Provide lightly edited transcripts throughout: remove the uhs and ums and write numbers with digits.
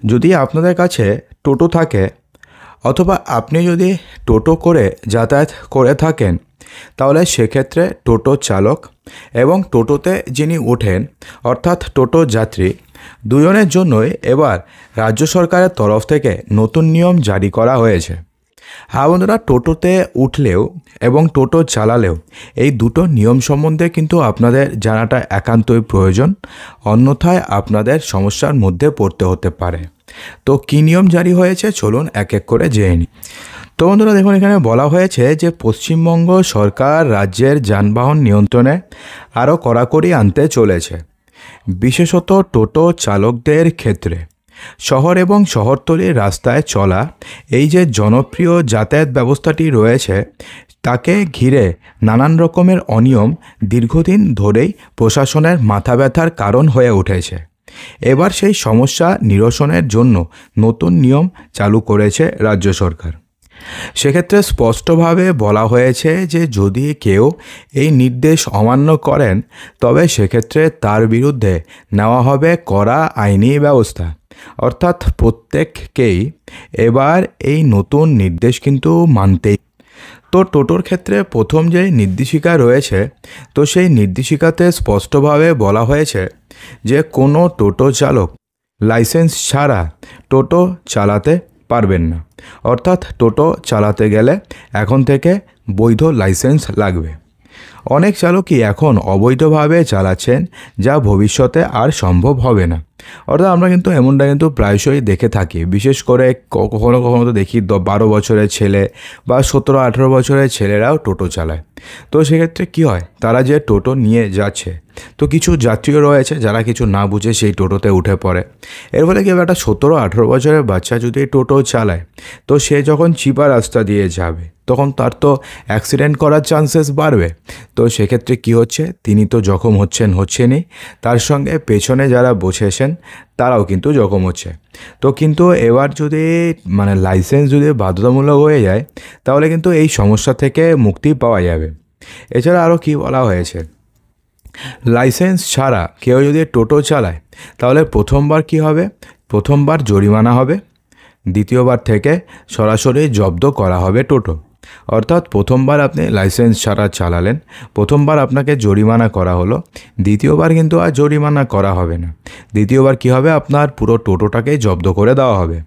যদি আপনাদের কাছে টোটো থাকে অথবা আপনি যদি টোটো করে যাতায়াত করে থাকেন, তাহলে সেক্ষেত্রে টোটো চালক এবং টোটোতে যিনি ওঠেন অর্থাৎ টোটো যাত্রী দুজনের জন্যই এবার রাজ্য সরকারের তরফ থেকে নতুন নিয়ম জারি করা হয়েছে। হ্যাঁ বন্ধুরা, টোটোতে উঠলেও এবং টোটো চালালেও এই দুটো নিয়ম সম্বন্ধে কিন্তু আপনাদের জানাটা একান্তই প্রয়োজন, অন্যথায় আপনাদের সমস্যার মধ্যে পড়তে হতে পারে। তো কী নিয়ম জারি হয়েছে চলুন এক এক করে জেনে নিই। তো বন্ধুরা দেখুন, এখানে বলা হয়েছে যে পশ্চিমবঙ্গ সরকার রাজ্যের যানবাহন নিয়ন্ত্রণে আরও কড়াকড়ি আনতে চলেছে, বিশেষত টোটো চালকদের ক্ষেত্রে। শহর এবং শহরতলির রাস্তায় চলা এই যে জনপ্রিয় যাতায়াত ব্যবস্থাটি রয়েছে, তাকে ঘিরে নানান রকমের অনিয়ম দীর্ঘদিন ধরেই প্রশাসনের মাথা ব্যথার কারণ হয়ে উঠেছে। এবার সেই সমস্যা নিরসনের জন্য নতুন নিয়ম চালু করেছে রাজ্য সরকার। সেক্ষেত্রে স্পষ্টভাবে বলা হয়েছে যে যদি কেউ এই নির্দেশ অমান্য করেন, তবে সেক্ষেত্রে তার বিরুদ্ধে নেওয়া হবে কড়া আইনি ব্যবস্থা। অর্থাৎ প্রত্যেককেই এবার এই নতুন নির্দেশ কিন্তু মানতেই। তো টোটোর ক্ষেত্রে প্রথম যে নির্দেশিকা রয়েছে, তো সেই নির্দেশিকাতে স্পষ্টভাবে বলা হয়েছে যে কোনো টোটো চালক লাইসেন্স ছাড়া টোটো চালাতে পারবেন না। অর্থাৎ টোটো চালাতে গেলে এখন থেকে বৈধ লাইসেন্স লাগবে। অনেক চালকই এখন অবৈধভাবে চালাচ্ছেন, যা ভবিষ্যতে আর সম্ভব হবে না। অর্থাৎ আমরা কিন্তু এমনটা কিন্তু প্রায়শই দেখে থাকি, বিশেষ করে কখনো কখনো তো দেখি 12 বছরের ছেলে বা 17-18 বছরের ছেলেরাও টোটো চালায়। তো সেক্ষেত্রে কী হয়, তারা যে টোটো নিয়ে যাচ্ছে, তো কিছু যাত্রীও রয়েছে যারা কিছু না বুঝে সেই টোটোতে উঠে পড়ে। এর ফলে কি একটা 17-18 বছরের বাচ্চা যদি টোটো চালায়, তো সে যখন চিপা রাস্তা দিয়ে যাবে তখন তার তো অ্যাক্সিডেন্ট করার চান্সেস বাড়বে। তো সেক্ষেত্রে কি হচ্ছে, তিনি তো জখম হচ্ছেনই, তার সঙ্গে পেছনে যারা বসেছেন তারাও কিন্তু জখম হচ্ছে। তো কিন্তু এবার যদি লাইসেন্স যদি বাধ্যতামূলক হয়ে যায়, তাহলে কিন্তু এই সমস্যা থেকে মুক্তি পাওয়া যাবে। এছাড়া আরও কি বলা হয়েছে, লাইসেন্স ছাড়া কেউ যদি টোটো চালায়, তাহলে প্রথমবার কি হবে, প্রথমবার জরিমানা হবে, দ্বিতীয়বার থেকে সরাসরি জব্দ করা হবে টোটো। অর্থাৎ প্রথমবার আপনি লাইসেন্স ছাড়া চালালেন, প্রথমবার আপনাকে জরিমানা করা হলো, দ্বিতীয়বার কিন্তু আর জরিমানা করা হবে না। দ্বিতীয়বার কি হবে, আপনার পুরো টোটোটাকে জব্দ করে দেওয়া হবে,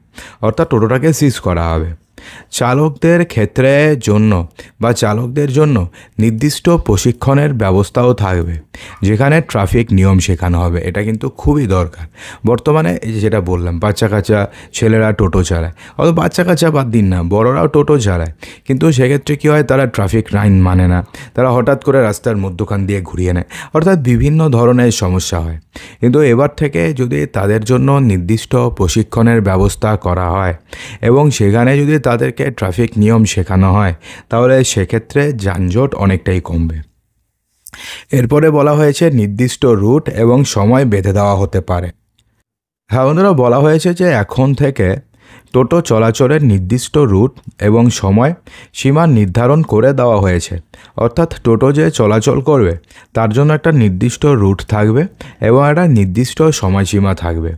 অর্থাৎ টোটোটাকে সিজ করা হবে। চালকদের ক্ষেত্রে জন্য বা চালকদের জন্য নির্দিষ্ট প্রশিক্ষণের ব্যবস্থাও থাকবে, যেখানে ট্রাফিক নিয়ম শেখানো হবে। এটা কিন্তু খুবই দরকার। বর্তমানে এই যেটা বললাম, বাচ্চা কাচ্চা ছেলেরা টোটো চালায়, অত বাচ্চা কাচ্চা বাদ দিন না, বড়রাও টোটো চালায়, কিন্তু সেক্ষেত্রে কী হয়, তারা ট্রাফিক আইন মানে না, তারা হঠাৎ করে রাস্তার মধ্যখান দিয়ে ঘুরিয়ে নেয়, অর্থাৎ বিভিন্ন ধরনের সমস্যা হয়। কিন্তু এবার থেকে যদি তাদের জন্য নির্দিষ্ট প্রশিক্ষণের ব্যবস্থা করা হয় এবং সেখানে যদি তাদেরকে ট্রাফিক নিয়ম শেখানো হয়, তাহলে সেক্ষেত্রে যানজট অনেকটাই কমবে। এরপরে বলা হয়েছে নির্দিষ্ট রুট এবং সময় বেঁধে দেওয়া হতে পারে। হ্যাঁ বন্ধুরা, বলা হয়েছে যে এখন থেকে টোটো চলাচলের নির্দিষ্ট রুট এবং সময় সীমা নির্ধারণ করে দেওয়া হয়েছে। অর্থাৎ টোটো যে চলাচল করবে তার জন্য একটা নির্দিষ্ট রুট থাকবে এবং একটা নির্দিষ্ট সময়সীমা থাকবে।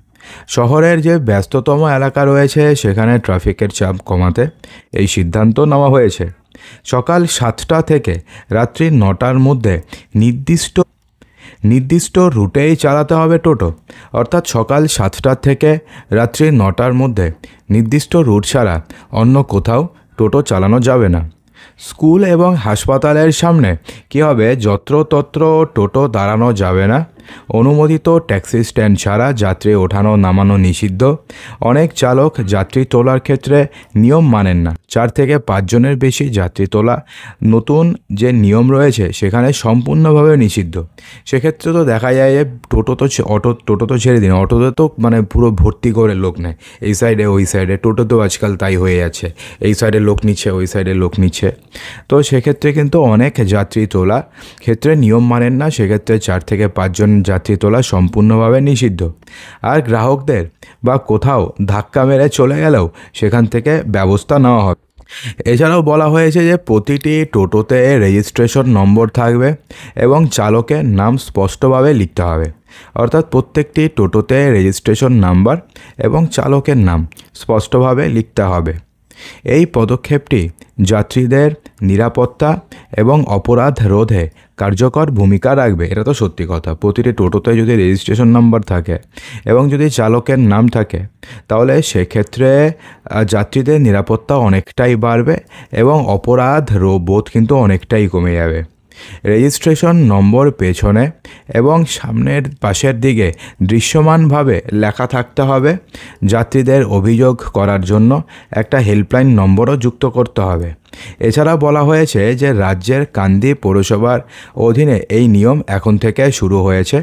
শহরের যে ব্যস্ততম এলাকা রয়েছে সেখানে ট্রাফিকের চাপ কমাতে এই সিদ্ধান্ত নেওয়া হয়েছে। সকাল 7টা থেকে রাত্রি 9টার মধ্যে নির্দিষ্ট রুটেই চালাতে হবে টোটো। অর্থাৎ সকাল 7টা থেকে রাত্রি 9টার মধ্যে নির্দিষ্ট রুট ছাড়া অন্য কোথাও টোটো চালানো যাবে না। স্কুল এবং হাসপাতালের সামনে কী হবে, যত্রতত্র টোটো দাঁড়ানো যাবে না। অনুমোদিত ট্যাক্সি স্ট্যান্ড ছাড়া যাত্রী ওঠানো নামানো নিষিদ্ধ। অনেক চালক যাত্রী তোলার ক্ষেত্রে নিয়ম মানেন না, 4 থেকে 5 জনের বেশি যাত্রী তোলা নতুন যে নিয়ম রয়েছে সেখানে সম্পূর্ণভাবে নিষিদ্ধ। সেক্ষেত্রে তো দেখা যায় যে টোটো তো ছেড়ে দিন, অটোতে তো পুরো ভর্তি করে লোক নেয়, এই সাইডে ওই সাইডে। টোটো তো আজকাল তাই হয়ে যাচ্ছে, এই সাইডে লোক নিচ্ছে ওই সাইডে লোক নিচ্ছে। তো সেক্ষেত্রে কিন্তু অনেক যাত্রী তোলা ক্ষেত্রে নিয়ম মানেন না, সেক্ষেত্রে 4 থেকে 5 জন যাত্রী তোলা সম্পূর্ণভাবে নিষিদ্ধ। আর গ্রাহকদের বা কোথাও ধাক্কা মেরে চলে গেলেও সেখান থেকে ব্যবস্থা নেওয়া হবে। এছাড়াও বলা হয়েছে যে প্রতিটি টোটোতে রেজিস্ট্রেশন নম্বর থাকবে এবং চালকের নাম স্পষ্টভাবে লিখতে হবে। অর্থাৎ প্রত্যেকটি টোটোতে রেজিস্ট্রেশন নাম্বার এবং চালকের নাম স্পষ্টভাবে লিখতে হবে। এই পদক্ষেপটি যাত্রীদের নিরাপত্তা এবং অপরাধ রোধে কার্যকর ভূমিকা রাখবে। এটা তো সত্যি কথা, প্রতিটি টোটোতে যদি রেজিস্ট্রেশন নাম্বার থাকে এবং যদি চালকের নাম থাকে তাহলে সেক্ষেত্রে যাত্রীদের নিরাপত্তা অনেকটাই বাড়বে এবং অপরাধ বোধ কিন্তু অনেকটাই কমে যাবে। রেজিস্ট্রেশন নম্বর পেছনে এবং সামনের পাশের দিকে দৃশ্যমানভাবে লেখা থাকতে হবে। যাত্রীদের অভিযোগ করার জন্য একটা হেল্পলাইন নম্বরও যুক্ত করতে হবে। এছাড়া বলা হয়েছে যে রাজ্যের কান্দি পৌরসভার অধীনে এই নিয়ম এখন থেকে শুরু হয়েছে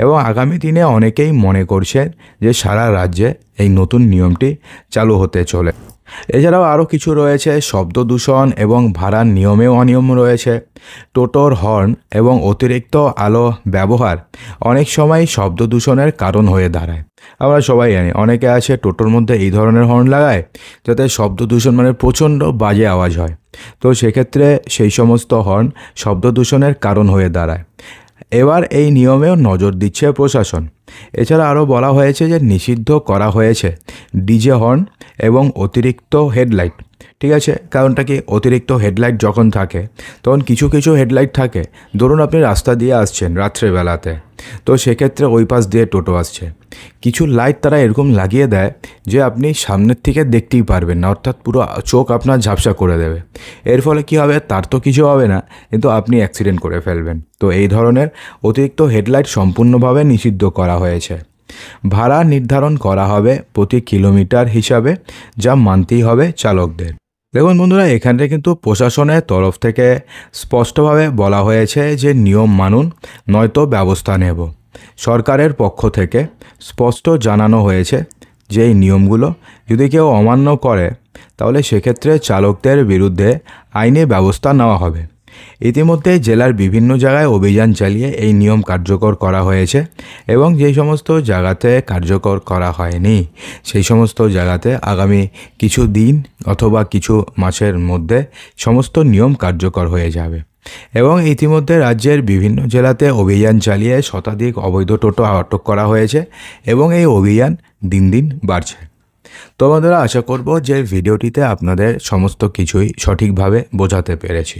এবং আগামী দিনে অনেকেই মনে করছেন যে সারা রাজ্যে এই নতুন নিয়মটি চালু হতে চলে। এছাড়াও আরও কিছু রয়েছে, শব্দ দূষণ এবং ভাড়ার নিয়মেও অনিয়ম রয়েছে। টোটোর হর্ন এবং অতিরিক্ত আলো ব্যবহার অনেক সময় শব্দ দূষণের কারণ হয়ে দাঁড়ায়। আমরা সবাই জানি অনেকে আছে টোটোর মধ্যে এই ধরনের হর্ন লাগায় যাতে শব্দ দূষণ মানে প্রচণ্ড বাজে আওয়াজ হয়। তো সেক্ষেত্রে সেই সমস্ত হর্ন শব্দ দূষণের কারণ হয়ে দাঁড়ায়। এবার এই নিয়মেও নজর দিচ্ছে প্রশাসন। এছাড়া আরও বলা হয়েছে যে নিষিদ্ধ করা হয়েছে ডিজে হর্ন এবং অতিরিক্ত হেডলাইট। ঠিক আছে, কারণটা কি, অতিরিক্ত হেডলাইট যখন থাকে তখন কিছু কিছু হেডলাইট থাকে, ধরুন আপনি রাস্তা দিয়ে আসছেন রাত্রেবেলাতে, তো সেক্ষেত্রে ওই পাশ দিয়ে টোটো আসছে, কিছু লাইট তারা এরকম লাগিয়ে দেয় যে আপনি সামনের থেকে দেখতেই পারবেন না, অর্থাৎ পুরো চোখ আপনার ঝাপসা করে দেবে। এর ফলে কি হবে, তার তো কিছু হবে না কিন্তু আপনি অ্যাক্সিডেন্ট করে ফেলবেন। তো এই ধরনের অতিরিক্ত হেডলাইট সম্পূর্ণভাবে নিষিদ্ধ করা হয়েছে। ভাড়া নির্ধারণ করা হবে প্রতি কিলোমিটার হিসাবে, যা মানতেই হবে চালকদের। দেখুন বন্ধুরা, এখানে কিন্তু প্রশাসনের তরফ থেকে স্পষ্টভাবে বলা হয়েছে যে নিয়ম মানুন নয়তো ব্যবস্থা নেব। সরকারের পক্ষ থেকে স্পষ্ট জানানো হয়েছে যে এই নিয়মগুলো যদি কেউ অমান্য করে তাহলে সেক্ষেত্রে চালকদের বিরুদ্ধে আইনি ব্যবস্থা নেওয়া হবে। ইতিমধ্যে জেলার বিভিন্ন জায়গায় অভিযান চালিয়ে এই নিয়ম কার্যকর করা হয়েছে এবং যেই সমস্ত জায়গাতে কার্যকর করা হয়নি সেই সমস্ত জায়গাতে আগামী কিছু দিন অথবা কিছু মাসের মধ্যে সমস্ত নিয়ম কার্যকর হয়ে যাবে। এবং ইতিমধ্যে রাজ্যের বিভিন্ন জেলাতে অভিযান চালিয়ে শতাধিক অবৈধ টোটো আটক করা হয়েছে এবং এই অভিযান দিন দিন বাড়ছে। তো বন্ধুরা, আশা করব যে ভিডিওটিতে আপনাদের সমস্ত কিছুই সঠিকভাবে বোঝাতে পেরেছি।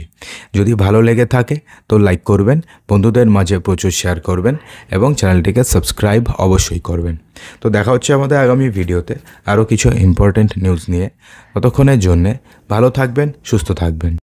যদি ভালো লেগে থাকে তো লাইক করবেন, বন্ধুদের মাঝে প্রচুর শেয়ার করবেন এবং চ্যানেলটিকে সাবস্ক্রাইব অবশ্যই করবেন। তো দেখা হচ্ছে আমাদের আগামী ভিডিওতে আরও কিছু ইম্পর্ট্যান্ট নিউজ নিয়ে। ততক্ষণের জন্যে ভালো থাকবেন, সুস্থ থাকবেন।